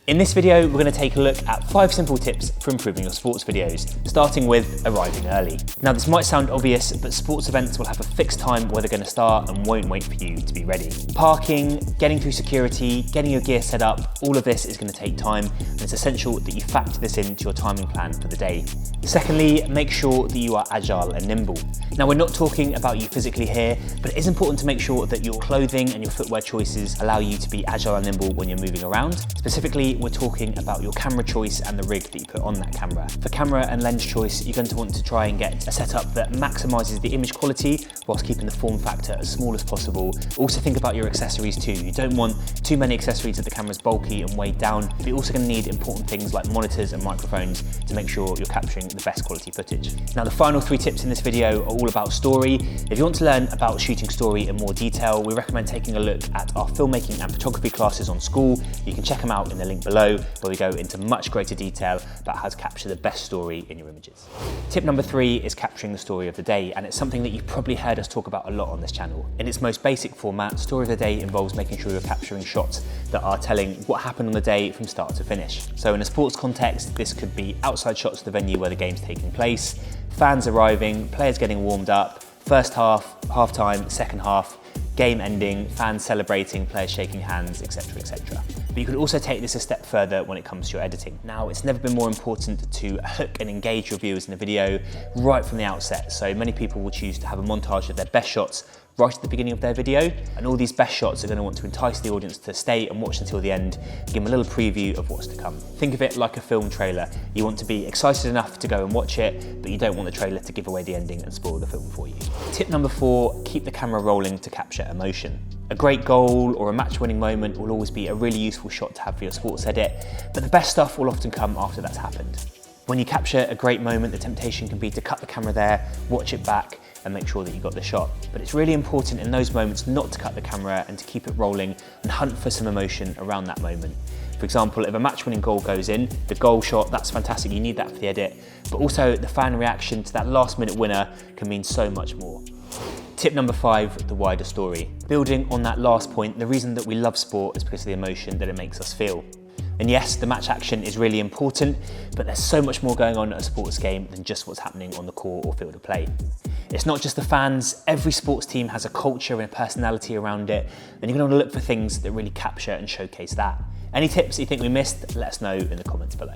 In this video, we're going to take a look at 5 simple tips for improving your sports videos, starting with arriving early. Now this might sound obvious, but sports events will have a fixed time where they're going to start and won't wait for you to be ready. Parking, getting through security, getting your gear set up, all of this is going to take time, and it's essential that you factor this into your timing plan for the day. Secondly, make sure that you are agile and nimble. Now we're not talking about you physically here, but it is important to make sure that your clothing and your footwear choices allow you to be agile and nimble when you're moving around. Specifically, we're talking about your camera choice and the rig that you put on that camera. For camera and lens choice, you're going to want to try and get a setup that maximizes the image quality whilst keeping the form factor as small as possible. Also think about your accessories too. You don't want too many accessories that the camera's bulky and weighed down, but you're also going to need important things like monitors and microphones to make sure you're capturing the best quality footage. Now the final 3 tips in this video are all about story. If you want to learn about shooting story in more detail, we recommend taking a look at our filmmaking and photography classes on School. You can check them out in the link below, where we go into much greater detail about how to capture the best story in your images. Tip number 3 is capturing the story of the day, and it's something that you've probably heard us talk about a lot on this channel. In its most basic format, story of the day involves making sure you're capturing shots that are telling what happened on the day from start to finish. So in a sports context, this could be outside shots of the venue where the game's taking place, fans arriving, players getting warmed up, first half, half time, second half, game ending, fans celebrating, players shaking hands, etc, etc. But you could also take this a step further when it comes to your editing. Now, it's never been more important to hook and engage your viewers in a video right from the outset. So many people will choose to have a montage of their best shots right at the beginning of their video, and all these best shots are going to want to entice the audience to stay and watch until the end, give them a little preview of what's to come. Think of it like a film trailer. You want to be excited enough to go and watch it, but you don't want the trailer to give away the ending and spoil the film for you. Tip number 4, keep the camera rolling to capture emotion. A great goal or a match-winning moment will always be a really useful shot to have for your sports edit, but the best stuff will often come after that's happened. When you capture a great moment, the temptation can be to cut the camera there, watch it back, and make sure that you got the shot. But it's really important in those moments not to cut the camera and to keep it rolling and hunt for some emotion around that moment. For example, if a match-winning goal goes in, the goal shot, that's fantastic, you need that for the edit, but also the fan reaction to that last-minute winner can mean so much more. Tip number 5, the wider story. Building on that last point, the reason that we love sport is because of the emotion that it makes us feel. And yes, the match action is really important, but there's so much more going on at a sports game than just what's happening on the court or field of play. It's not just the fans, every sports team has a culture and a personality around it, and you're going to want to look for things that really capture and showcase that. Any tips you think we missed, let us know in the comments below.